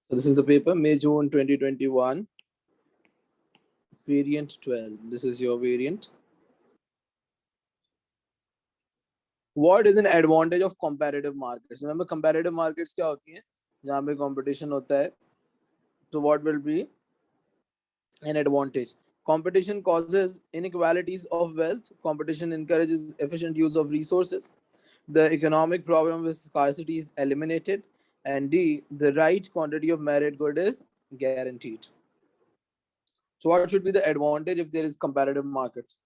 So this is the paper, May June 2021, variant 12. This is your variant. What is an advantage of comparative markets? Remember, comparative markets क्या होती हैं? जहाँ पे competition होता है. So what will be an advantage? Competition causes inequalities of wealth. Competition encourages efficient use of resources. The economic problem with scarcity is eliminated. And D, the right quantity of merit good is guaranteed. So what should be the advantage if there is comparative markets?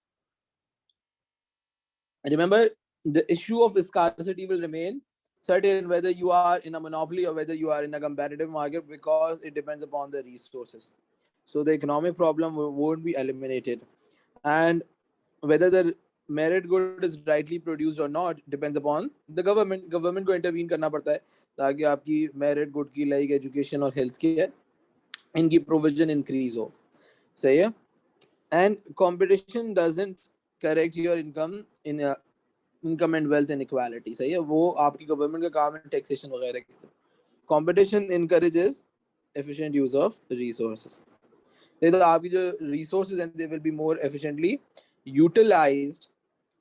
Remember, the issue of scarcity will remain certain whether you are in a monopoly or whether you are in a competitive market, because it depends upon the resources. So the economic problem won't be eliminated. And whether the merit good is rightly produced or not depends upon the government को intervene करना पड़ता है ताकि आपकी merit good की like education और health care इनकी provision increase हो. सही है. And competition doesn't correct your income and wealth inequality. सही है. वो आपकी government का काम है taxation वगैरह की. Competition encourages efficient use of resources. तो आपकी जो resources and they will be more efficiently utilized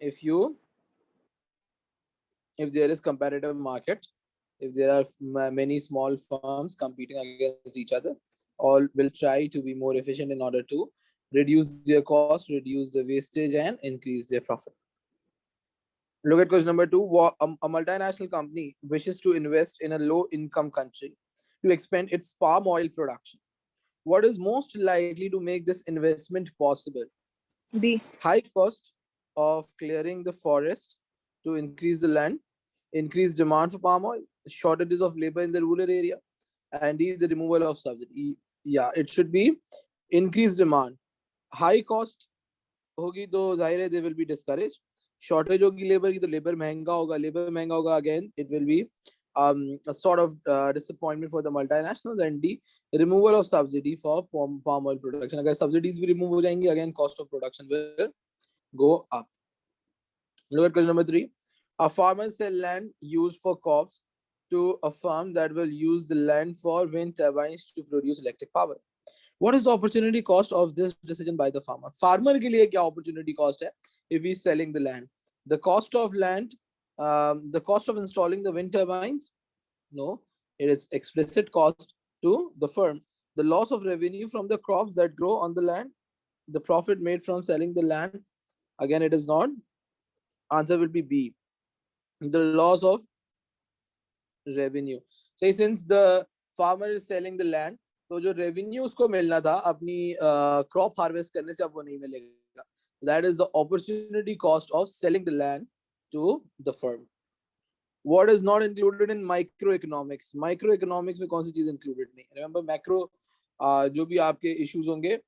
if there is competitive market, if there are many small firms competing against each other, all will try to be more efficient in order to reduce their cost, reduce the wastage, and increase their profit. Look at question number 2. A multinational company wishes to invest in a low-income country to expand its palm oil production. What is most likely to make this investment possible? B. High cost of clearing the forest to increase the land, increased demand for palm oil, shortages of labor in the rural area, and D, the removal of subsidy. Yeah, it should be increased demand. High cost होगी तो जाहिर है they will be discouraged. Shortage होगी labour की तो labour महंगा होगा again it will be a sort of disappointment for the multinationals. And D, removal of subsidy for palm oil production. अगर subsidies भी remove हो जाएंगी again cost of production will go up. Look at question number 3. A farmer sell land used for crops to a firm that will use the land for wind turbines to produce electric power. What is the opportunity cost of this decision by the farmer? Farmer के लिए क्या opportunity cost है if he is selling the land? The cost of land, the cost of installing the wind turbines? No, it is explicit cost to the firm. The loss of revenue from the crops that grow on the land, the profit made from selling the land. Again, it is not. Answer will be B. The loss of revenue. So since the farmer is selling the land, तो जो revenue उसको मिलना था अपनी crop harvest करने से अब वो नहीं मिलेगा. That is the opportunity cost of selling the land to the firm. What is not included in microeconomics? Microeconomics में कौन सी चीज included नहीं? Remember macro जो भी आपके issues होंगे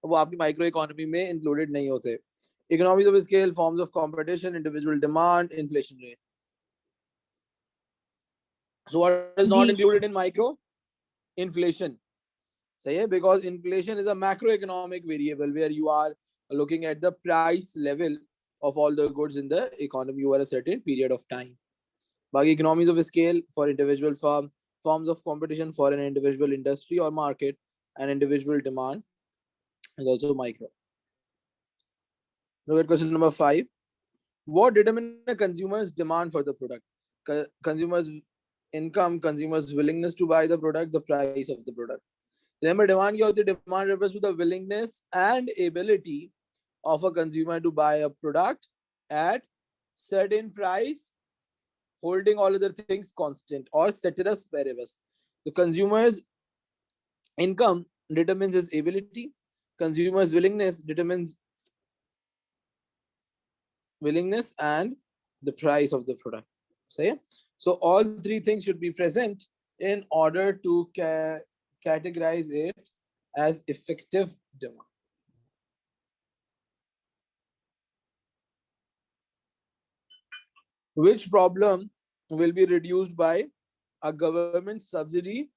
वो आपकी micro economy में included नहीं होते. Economies of scale, forms of competition, individual demand, inflation rate. So what is not included in micro? Inflation. So yeah, because inflation is a macroeconomic variable where you are looking at the price level of all the goods in the economy over a certain period of time. But economies of scale for individual firm, forms of competition for an individual industry or market, and individual demand is also micro. Look at question number 5. What determines a consumer's demand for the product? Consumers' income, consumers' willingness to buy the product, the price of the product. Remember, demand क्या होती है? Demand refers to the willingness and ability of a consumer to buy a product at certain price, holding all other things constant, or ceteris paribus. The consumer's income determines his ability. Consumer's willingness determines willingness and the price of the product. So all three things should be present in order to categorize it as effective demand. Which problem will be reduced by a government subsidy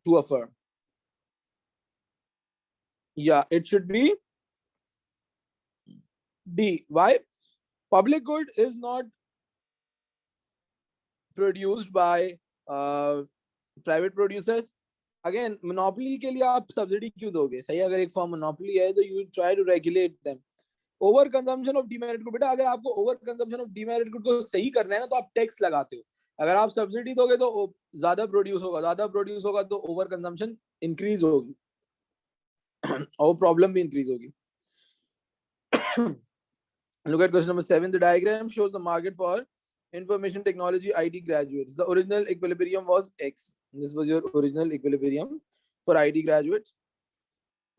to a firm. Yeah, it should be D. Why? Public good is not produced by private producers. Again, monopoly के लिए आप subsidy क्यों दोगे? सही, अगर एक form monopoly है तो you try to regulate them. Over consumption of demerit good, बेटा अगर आपको over consumption of demerit good को सही करना है ना तो आप टैक्स लगाते हो. अगर आप सब्सिडी दोगे तो ज्यादा प्रोड्यूस होगा तो ओवर कंजम्पशन इंक्रीज होगी और प्रॉब्लम भी इंक्रीज होगी. Look at question number 7. The diagram shows the market for information technology IT graduates. The original equilibrium was X. This was your original equilibrium for IT graduates.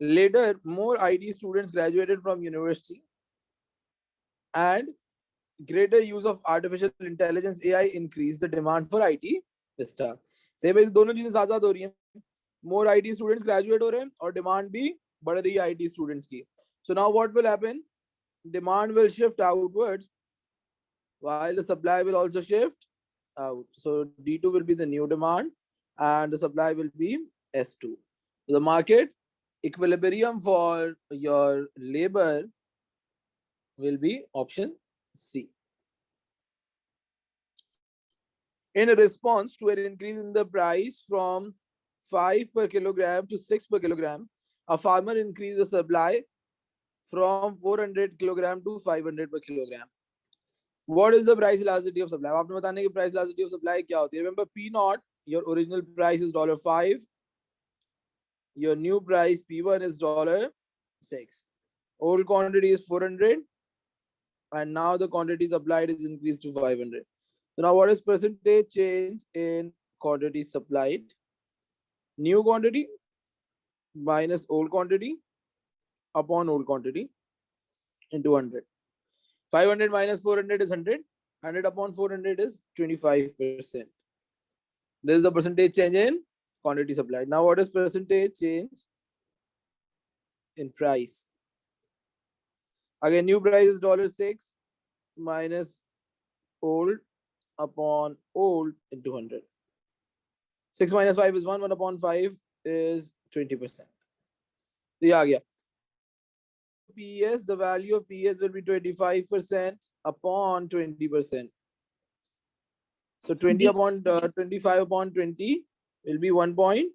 Later, more IT students graduated from university and greater use of artificial intelligence AI increased the demand for IT staff. सही भाई, दोनों चीजें साथ साथ हो रही हैं. More IT students graduate हो रहे हैं और demand भी बढ़ रही है IT students की. So now what will happen? Demand will shift outwards while the supply will also shift out. So D2 will be the new demand and the supply will be S2. The market equilibrium for your labor will be option C. In response to an increase in the price from 5 per kilogram to 6 per kilogram, a farmer increased the supply from 400 kilogram to 500 per kilogram. What is the price elasticity of supply? आपने बताने की price elasticity of supply क्या होती है? Remember P0, your original price is $5. Your new price P1 is $6. Old quantity is 400 and now the quantity supplied is increased to 500. So now what is percentage change in quantity supplied? New quantity minus old quantity upon old quantity into 100. 500 minus 400 is 100. 100 upon 400 is 25%. This is the percentage change in quantity supplied. Now what is percentage change in price? Again, new price is $6 minus old upon old into 100. 6 minus 5 is 1. 1 upon 5 is 20%. Yeah, yeah. PS, the value of PS will be 25% upon 20%. So 20 upon 25 upon 20 will be 1.25.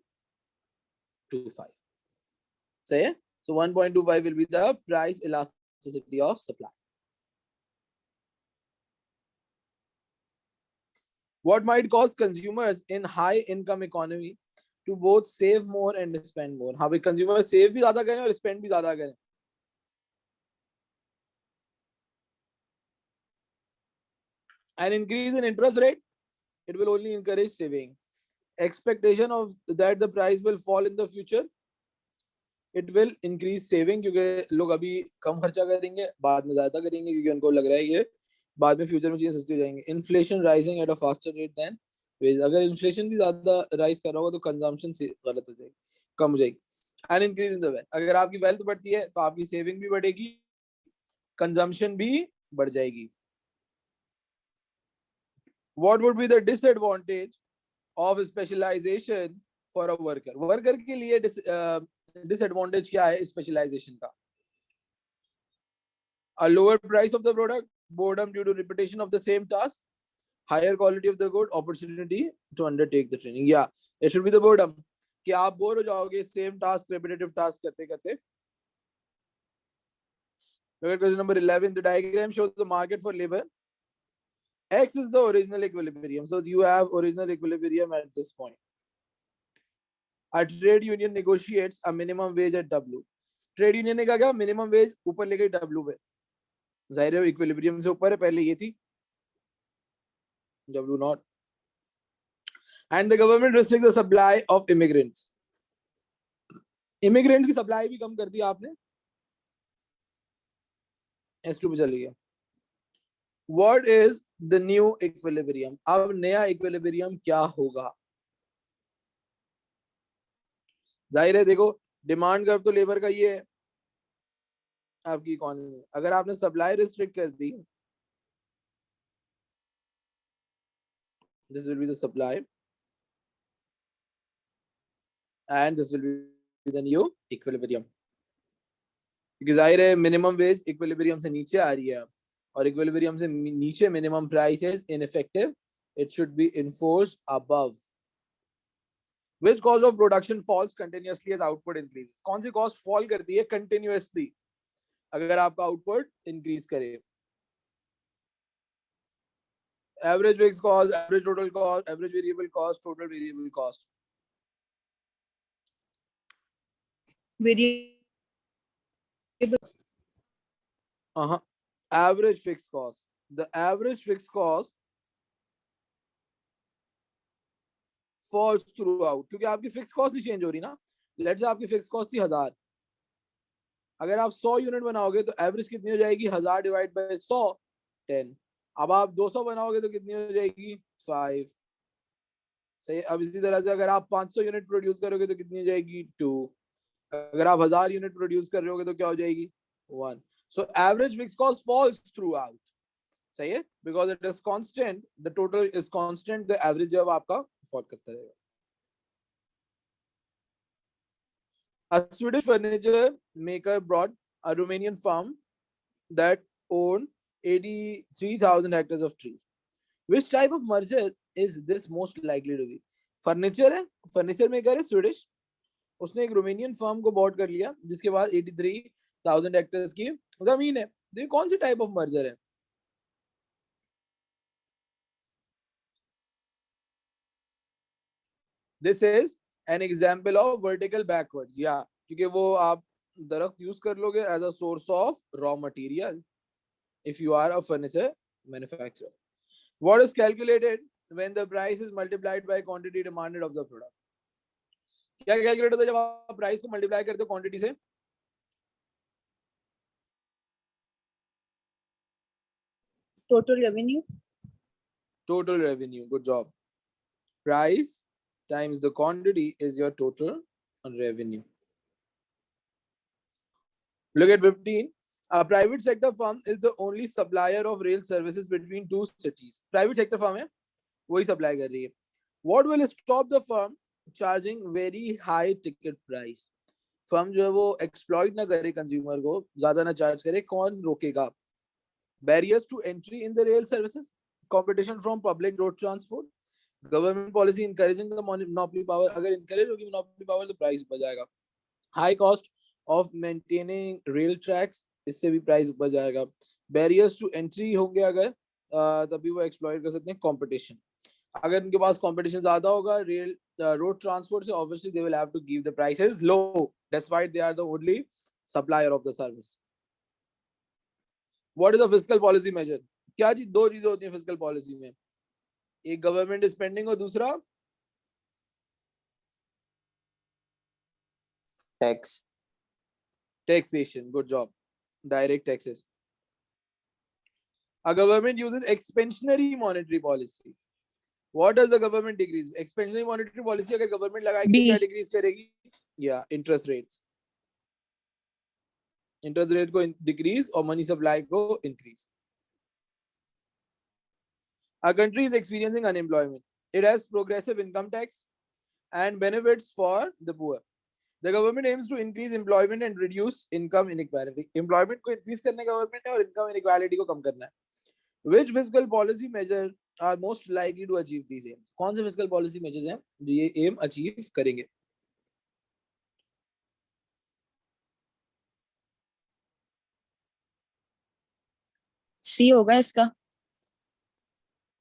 So yeah, so 1.25 will be the price elasticity of supply. What might cause consumers in high income economy to both save more and spend more? हाँ भाई, consumers save भी ज़्यादा करें और spend भी ज़्यादा करें. An increase in interest rate, it will only encourage saving. Expectation of that the price will fall in the future, it will increase saving क्योंकि लोग अभी कम खर्चा करेंगे, बाद में ज़्यादा करेंगे क्योंकि उनको लग रहा है ये बाद में फ्यूचर में चीजें सस्ती हो जाएंगी. Inflation rising at a faster rate than wage. अगर इन्फ्लेशन भी ज्यादा राइज कर रहा होगा तो कंजम्पशन से गलत हो जाएगी, कम हो जाएगी. And increase in the wealth, अगर आपकी वेल्थ बढ़ती है तो आपकी सेविंग भी बढ़ेगी, कंजम्पशन भी बढ़ जाएगी. What would be the disadvantage of specialization for a worker? Worker के लिए डिसएडवांटेज क्या है स्पेशलाइजेशन का? A lower price of the product, boredom due to repetition of the same task, higher quality of the good, opportunity to undertake the training. Yeah, it should be the boredom. कि आप bore हो जाओगे same task repetitive task करते करते. Look at question number 11. The diagram shows the market for labor. X is the original equilibrium. So you have original equilibrium at this point. A trade union negotiates a minimum wage at W. Trade union ने कहा क्या? Minimum wage ऊपर ले गई W पे. जाहिर है equilibrium से ऊपर है, पहले ये थी W0. And the government restricts the supply of immigrants. Immigrants की supply भी कम कर दी आपने. S2 पे चली गया. What is the new equilibrium? अब नया equilibrium क्या होगा? जाहिर है देखो, डिमांड कर्व तो लेबर का ये है आपकी इकोनॉमी. अगर आपने सप्लाई रिस्ट्रिक्ट कर दी, this will be the supply. and this will be the new equilibrium. क्योंकि जाहिर है मिनिमम वेज इक्विलिब्रियम से नीचे आ रही है और इक्विलिब्रियम से नीचे minimum price is ineffective, it should be enforced above. Which cost of production falls continuously as output increases? कौन सी कॉस्ट फॉल करती है कंटिन्यूअसली अगर आपका आउटपुट इंक्रीज करे? Average fixed cost, average total cost, average variable cost, total variable cost. Variable. Average fixed cost. The average fixed cost falls throughout क्योंकि आपकी fix cost ही change हो रही ना. लेट्स से आपकी फिक्स कॉस्ट थी 1000, अगर आप 100 यूनिट बनाओगे तो एवरेज कितनी हो जाएगी? 1000 डिवाइड बाय 100, 10. अब आप 200 बनाओगे तो कितनी हो जाएगी? 5. सही. अब इसी तरह से अगर आप 500 यूनिट प्रोड्यूस करोगे तो कितनी हो जाएगी? 2. अगर आप 1000 यूनिट प्रोड्यूस कर रहे होगे तो क्या हो जाएगी? 1. So average fix cost falls throughout. सही है, because it is constant, the total is constant, the average जब आपका फॉल करता रहेगा. A Swedish furniture maker brought a Romanian firm that owned 83,000 hectares of trees. Which type of merger is this most likely to be? Furniture है, furniture maker है Swedish, उसने एक Romanian firm को bot कर लिया जिसके पास 83,000 हेक्टेयर्स की जमीन है. देखिए कौन सी टाइप ऑफ मर्जर है? This is an example of vertical backwards. Yeah, क्योंकि वो आप दरख्त यूज कर लोगे as a source of raw material if you are a furniture manufacturer. What is calculated when the price is multiplied by quantity demanded of the product? क्या calculate होता है जब आप प्राइस को मल्टीप्लाई करते हो क्वांटिटी से? Total revenue. Total revenue. Good job. Price times the quantity is your total revenue. Look at 15. A private sector firm is the only supplier of rail services between two cities. Private sector firm है, वही supply कर रही है. What will stop the firm charging very high ticket price? Firm जो है वो exploit ना करे कंज्यूमर को, ज्यादा ना चार्ज करे. कौन रोकेगा? Barriers to entry in the rail services, competition from public road transport, government policy encouraging the monopoly power. अगर encourage होगी monopoly power तो price ऊपर जाएगा. High cost of maintaining rail tracks, इससे भी प्राइस ऊपर जाएगा. बैरियर्स टू एंट्री होंगे अगर तभी वो एक्सप्लॉइट कर सकते हैं कंपटीशन. अगर उनके पास कंपटीशन ज्यादा होगा रेल रोड ट्रांसपोर्ट से, obviously they will have to give the prices low despite they are the only supplier of the service. What is a fiscal policy measure? क्या चीज, दो चीजें होती हैं फिस्कल पॉलिसी में, एक गवर्नमेंट स्पेंडिंग और दूसरा tax. Taxation. Good job. Direct taxes. A government uses expansionary monetary policy. What does the government decrease? Expansionary monetary policy अगर government लगाएगी तो क्या decrease करेगी? Yeah, interest rates. Interest rate को decrease और money supply को increase. A country is experiencing unemployment. It has progressive income tax and benefits for the poor. The government aims to increase employment and reduce income inequality. Employment को increase करने का government है और income inequality को कम करना है. Which fiscal policy measure are most likely to achieve these aims? कौन से fiscal policy measures हैं जो ये aim achieve करेंगे? सी होगा इसका.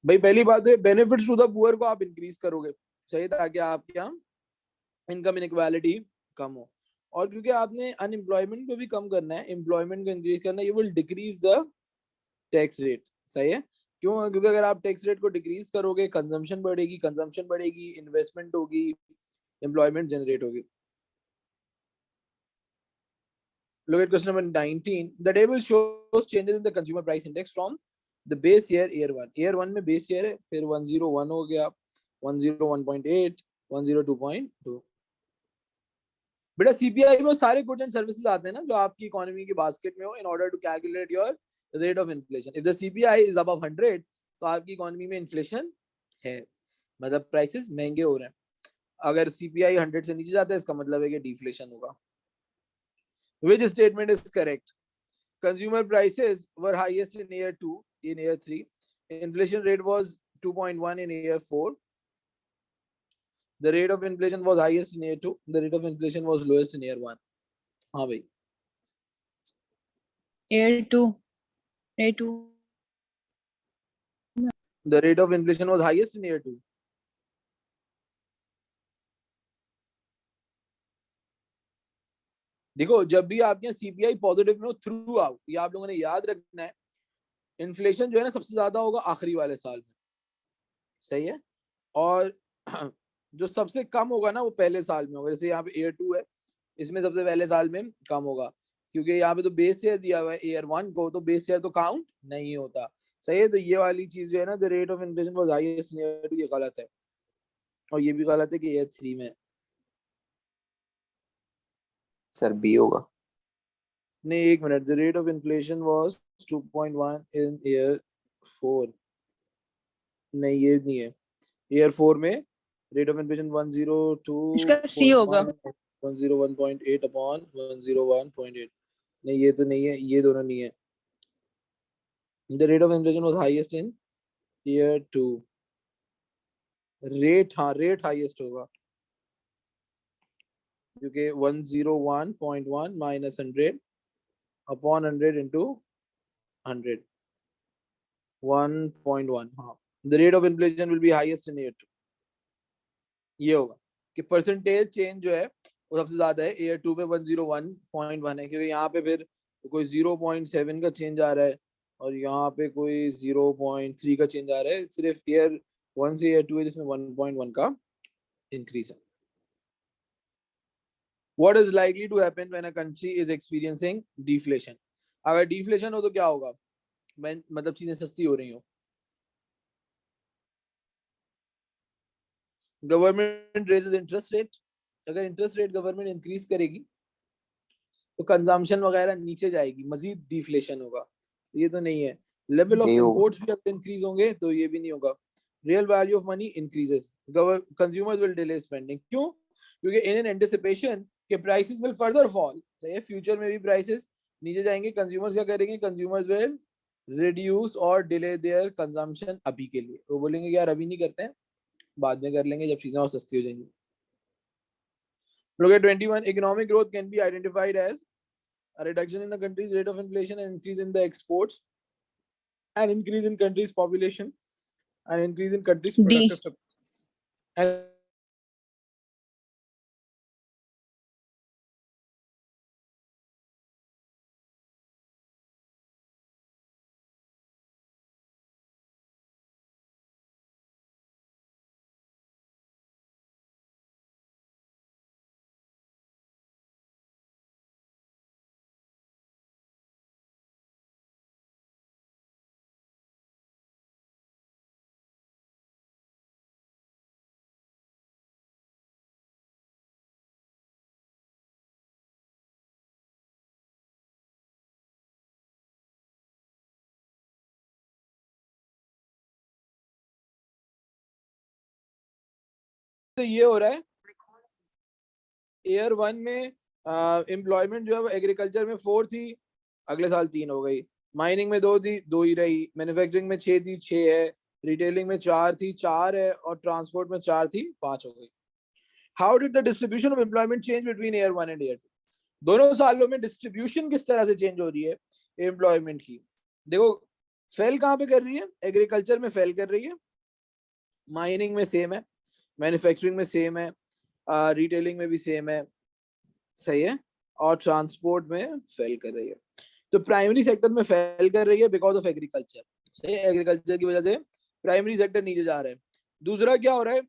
भाई पहली बात है benefits to the poor को आप increase करोगे, सही, ताकि आपके यहाँ income inequality कम हो. और क्योंकि आपने अनएम्प्लॉयमेंट को भी कम करना है, एम्प्लॉयमेंट को इंक्रीज करना है, you will decrease the tax rate. सही है, क्यों? क्योंकि अगर आप टैक्स रेट को डिक्रीज करोगे कंजम्पशन बढ़ेगी, इन्वेस्टमेंट होगी, एम्प्लॉयमेंट जनरेट होगी. Look at question number 19. The table shows changes in the consumer price index from the base year year 1. Year 1 में base year है, फिर 101 हो गया, 101.8, 102.2. बेटा सीपीआई में सारे गुड्स एंड सर्विसेज आते हैं ना जो आपकी इकोनॉमी की बास्केट में हो, in order to calculate your rate of inflation. If the CPI is above 100 तो आपकी इकोनॉमी में इन्फ्लेशन है, मतलब प्राइसेस महंगे हो रहे हैं. अगर CPI 100 से नीचे जाता है इसका मतलब है कि डिफ्लेशन होगा. Which statement is correct? Consumer prices were highest in year 2, in year 3. Inflation rate was 2.1 in year 4. The rate of inflation was highest in year 2. The rate of inflation was lowest in year 1. हाँ भाई. Year 2. Year 2. The rate of inflation was highest in year 2. देखो जब भी आपके यहाँ CPI positive में हो through out, ये आप लोगों ने याद रखना है. इन्फ्लेशन जो है ना सबसे ज्यादा होगा आखिरी वाले साल में. सही है. और जो सबसे कम होगा ना वो पहले साल में होगा. जैसे यहाँ पे ईयर 2 है, इसमें सबसे पहले साल में कम होगा, क्योंकि यहाँ पे तो बेस ईयर दिया हुआ है ईयर 1 को, तो बेस ईयर तो काउंट नहीं होता. सही है. तो ये वाली चीज जो है ना, the rate of inflation was highest in year 2, ये गलत है. और ये भी गलत है कि ईयर 3 में. सर बी होगा. नहीं, एक minute. The rate of inflation was 2.1 in year 4. नहीं, ये नहीं है. ईयर 4 में रेट ऑफ इन्फ्लेशन 102. इसका सी होगा. 101.8 अपॉन 101.8. नहीं, ये तो नहीं है. ये दोनों नहीं है. The rate of inflation was highest in year 2. Rate, हाँ रेट हाईएस्ट होगा, क्योंकि 101.1 माइनस 100 अपॉन 100 इंटू 100, 1.1. हाँ. The rate of inflation will be highest in year 2. ये होगा कि परसेंटेज चेंज जो है वो सबसे ज्यादा है ईयर 2 में 101.1 है, क्योंकि यहाँ पे फिर कोई 0.7 का चेंज आ रहा है और यहाँ पे कोई 0.3 का चेंज आ रहा है. सिर्फ ईयर 1 से ईयर 2 है जिसमें 1.1 का इंक्रीज है. What is likely to happen when a country is experiencing deflation? अगर डिफ्लेशन हो तो क्या होगा? मतलब चीजें सस्ती हो रही हो. Government raises interest rate. अगर इंटरेस्ट रेट गवर्नमेंट इंक्रीज करेगी तो कंजम्पशन वगैरह नीचे जाएगी, मजीद डिफ्लेशन होगा. ये तो नहीं है. लेवल ऑफ इंपोर्ट्स भी अगर इंक्रीज होंगे तो ये भी नहीं होगा. Real value of money increases, consumers will delay spending. क्यों? क्योंकि इन एन एंटिसिपेशन के प्राइसेस विल फर्दर फॉल. सही है. फ्यूचर में भी प्राइसेस नीचे जाएंगे. कंज्यूमर्स क्या करेंगे? कंज्यूमर्स विल रिड्यूस और डिले देयर कंजम्पशन अभी के लिए. वो बोलेंगे यार अभी नहीं करते हैं, बाद में कर लेंगे जब चीजें और सस्ती हो जाएंगी. Look at 21. Economic growth can be identified as a reduction in the country's rate of inflation, an increase in the exports, an increase in country's population, an increase in country's productive structure. And तो ये हो रहा है year 1 में employment जो है agriculture में 4 थी, अगले साल 3 हो गई. माइनिंग में 2 थी, 2 ही रही. मैन्युफैक्चरिंग में 6 थी, 6 है. रिटेलिंग में 4 थी, 4 है. और ट्रांसपोर्ट में 4 थी, 5 हो गई. How did the distribution of employment change between year 1 and year 2? दोनों सालों में डिस्ट्रीब्यूशन किस तरह से चेंज हो रही है एम्प्लॉयमेंट की? देखो फेल कहाँ पे कर रही है? एग्रीकल्चर में फेल कर रही है, माइनिंग में सेम है, मैन्युफैक्चरिंग में सेम है, रिटेलिंग में भी सेम है. सही है. और ट्रांसपोर्ट में फेल कर रही है. तो प्राइमरी सेक्टर में फेल कर रही है बिकॉज ऑफ एग्रीकल्चर. सही है. एग्रीकल्चर की वजह से प्राइमरी सेक्टर नीचे जा रहा है. दूसरा क्या हो रहा है?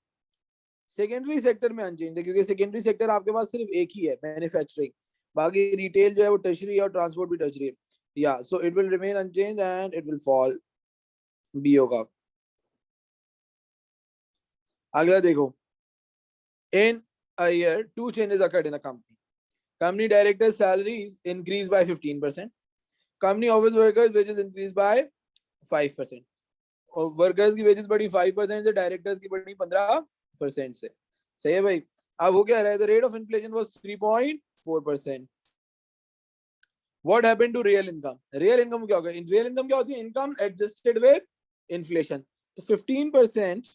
सेकेंडरी सेक्टर में अनचेंज है, क्योंकि सेकेंडरी सेक्टर आपके पास सिर्फ एक ही है, मैन्युफैक्चरिंग. बाकी रिटेल जो है वो टर्शरी है और ट्रांसपोर्ट भी टर्शरी है. या so it will remain unchange and it will fall. B होगा. अगला देखो. In a year, 2 changes occurred in a company. Company directors' salaries increased by 15%. Company office workers' wages increased by 5%. और workers की wages बढ़ी 5% से, directors की बढ़ी 15% से. सही है भाई। अब हो क्या रहा है, the rate of inflation was 3.4%. What happened to real income? Real income क्या होगा? इन रियल इनकम क्या होती है? Income adjusted with inflation. तो 15%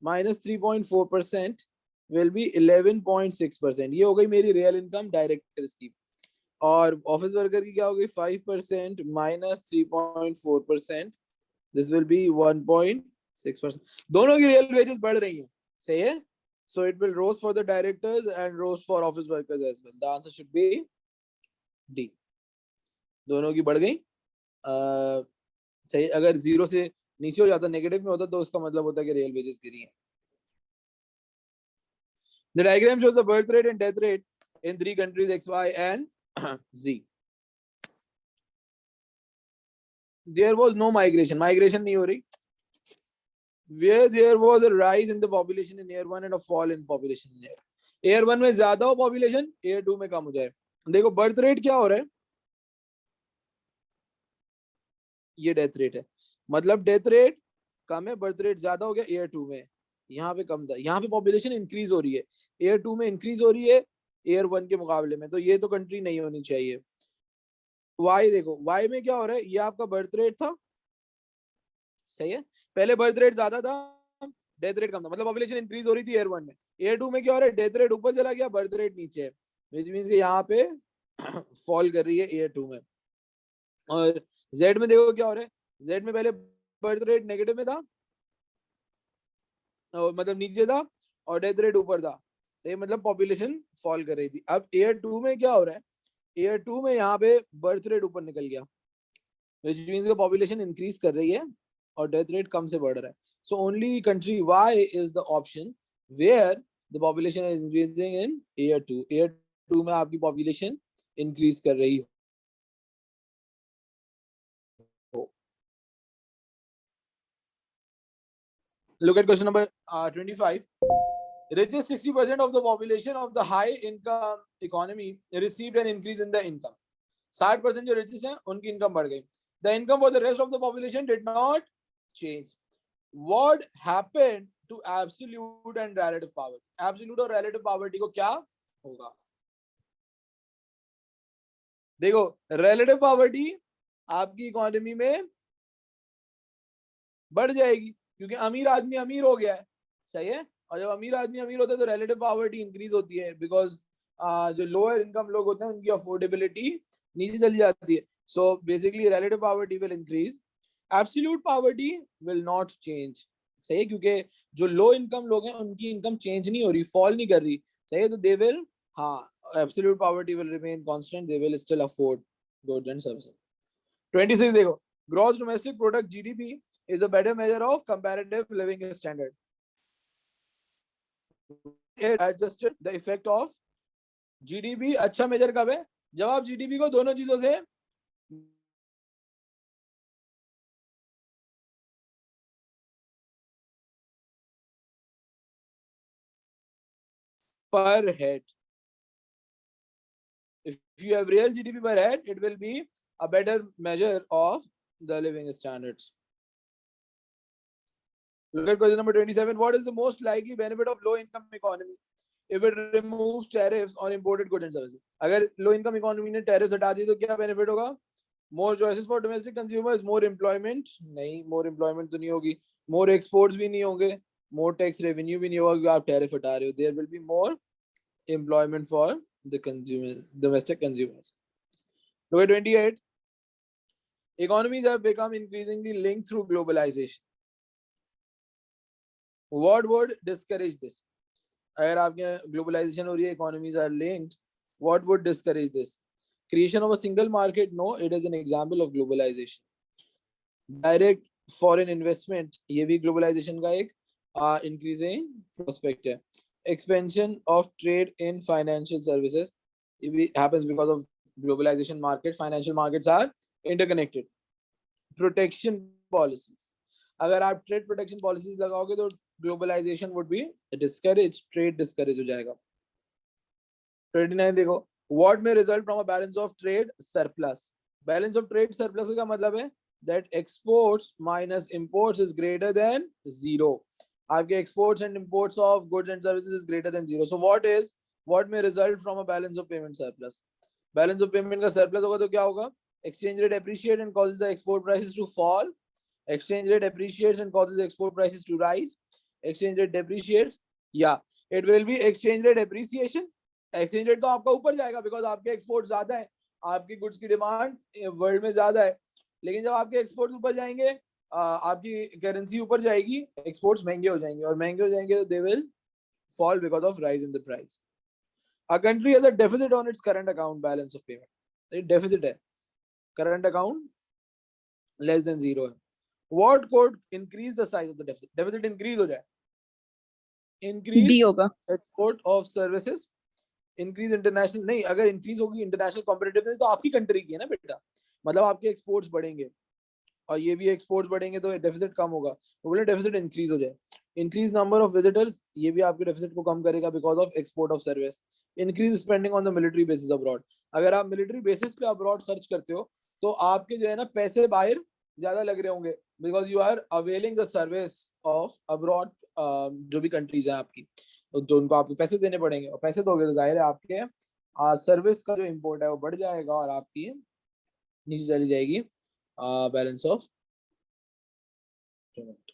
माइनस 3.4% विल बी 11.6%. ये हो गई मेरी रियल इनकम डायरेक्टर्स की. और ऑफिस वर्कर की क्या हो गई? 5% माइनस 3.4%, दिस विल बी 1.6%. दोनों की रियल वेजेस बढ़ रही हैं. सही है. So it will rose for the directors and rose for office workers as well. The answer should be D. दोनों की बढ़ गई. सही. अगर जीरो से नीचे हो जाता, नेगेटिव में होता, तो उसका मतलब होता है कि रियल वेजेस गिरी हैं. The diagram shows the birth rate and death rate in 3 countries X, Y, and Z. There was no migration. Migration नहीं हो रही. Where there was a rise in the population in Air 1 and a fall in population in Air 1 में ज्यादा हो population, Air 2 में कम हो जाए. देखो birth rate क्या हो रहा है, ये डेथ रेट है. मतलब डेथ रेट कम है, बर्थ रेट ज्यादा हो गया एयर 2 में. यहाँ पे कम था, यहाँ पे पॉपुलेशन इंक्रीज हो रही है. एयर 2 में इंक्रीज हो रही है एयर 1 के मुकाबले में. तो ये तो कंट्री नहीं होनी चाहिए. वाई देखो, वाई में क्या हो रहा है, ये आपका बर्थ रेट था. सही है. पहले बर्थ रेट ज्यादा था, डेथ रेट कम था, मतलब पॉपुलेशन इंक्रीज हो रही थी एयर 1 में. एयर 2 में क्या हो रहा है, डेथ रेट ऊपर चला गया, बर्थ रेट नीचे है, व्हिच मींस कि यहाँ पे फॉल कर रही है एयर 2 में. और जेड में देखो क्या हो रहा है, जेड में पहले बर्थ रेट नेगेटिव में था, मतलब नीचे था, और डेथ रेट ऊपर था. तो ये मतलब पॉपुलेशन फॉल कर रही थी. अब एयर 2 में क्या हो रहा है, एयर 2 में यहाँ पे बर्थ रेट ऊपर निकल गया, व्हिच मींस कि पॉपुलेशन इंक्रीज कर रही है और डेथ रेट कम से बढ़ रहा है. So only country Y is the option where the population is increasing in year 2. Year 2 में आपकी पॉपुलेशन इंक्रीज कर रही हो. Look at question number 25. Richest 60% of the population of the high income economy received an increase in the income. 60% जो richest हैं उनकी income बढ़ गई. The income for the rest of the population did not change. What happened to absolute and relative poverty? Absolute और relative poverty को क्या होगा? देखो, relative poverty आपकी इकोनॉमी में बढ़ जाएगी क्योंकि अमीर आदमी अमीर हो गया है. सही है. और जब अमीर आदमी अमीर होता है तो रिलेटिव पॉवर्टी इंक्रीज होती है, बिकॉज जो लोअर इनकम लोग होते हैं उनकी अफोर्डेबिलिटी नीचे चली जाती है. So basically relative poverty will increase, absolute poverty will not change. सही है. क्योंकि जो लो इनकम लोग हैं उनकी इनकम चेंज नहीं हो रही, फॉल नहीं कर रही. सही है. तो दे विल, हाँ, absolute poverty will remain constant, they will still afford goods and services. 26 देखो, gross domestic product GDP is a better measure of comparative living standard. It adjusted the effect of GDP. अच्छा major कब है, जब आप GDP को दोनों चीजों से per head. If you have real GDP per head, it will be a better measure of the living standards. Look at question number 27. What is the most likely benefit of low income economy if it removes tariffs on imported goods and services? अगर low income economy ने tariffs हटा दी तो क्या benefit होगा? More choices for domestic consumers, more employment. नहीं, more employment तो नहीं होगी. More exports भी नहीं होंगे, more tax revenue भी नहीं होगा क्योंकि आप tariff हटा रहे हो. There will be more employment for the consumers, domestic consumers. Look at 28. Economies have become increasingly linked through globalization. What would discourage this? अगर आपके globalization हो रही है, economies are linked, what would discourage this? Creation of a single market? No, it is an example of globalization. Direct foreign investment, ये भी globalization का एक increasing prospect है. Expansion of trade in financial services, it happens because of globalization. Market, financial markets are interconnected. Protection policies, अगर आप trade protection policies लगाओगे तो globalization would be discouraged, trade discourage हो जाएगा. 29 देखो, what may result from a balance of trade surplus? Balance of trade surplus का मतलब है that exports minus imports is greater than zero. आपके exports and imports of goods and services is greater than zero. So what may result from a balance of payment surplus? Balance of payment का surplus होगा तो क्या होगा? Exchange rate appreciates and causes the export prices to fall. Exchange rate appreciates and causes the export prices to rise. Exchange rate depreciates. Yeah, it will be exchange rate appreciation. Exchange rate तो आपका ऊपर जाएगा because आपके exports ज्यादा है, आपकी goods की demand world में ज्यादा है. लेकिन जब आपके exports ऊपर जाएंगे, आपकी currency ऊपर जाएगी, exports महंगे हो जाएंगे और महंगे हो जाएंगे तो they will fall because of rise in the price. A country has a deficit on its current account balance of payment. ये deficit है, current account less than zero है. What could increase the size of the deficit? Deficit increase हो जाए. Increase D होगा. export of services. Increase international नहीं, अगर increase होगी international competitiveness तो आपकी country की है ना बेटा. मतलब आपके exports बढ़ेंगे और ये भी exports बढ़ेंगे तो deficit कम होगा. तो बोले deficit increase हो जाए. Increase number of visitors, ये भी आपके deficit को कम करेगा because of export of service. Increase spending on the military bases abroad. अगर आप military basis पे abroad खर्च करते हो तो आपके जो है ना पैसे बाहर ज्यादा लग रहे होंगे because you are availing the service of abroad, जो भी countries हैं आपकी तो उनको आपको पैसे देने पड़ेंगे और पैसे दोगे तो जाहिर है आपके सर्विस का जो इम्पोर्ट है वो बढ़ जाएगा और आपकी नीचे चली जाएगी बैलेंस ऑफ पेमेंट.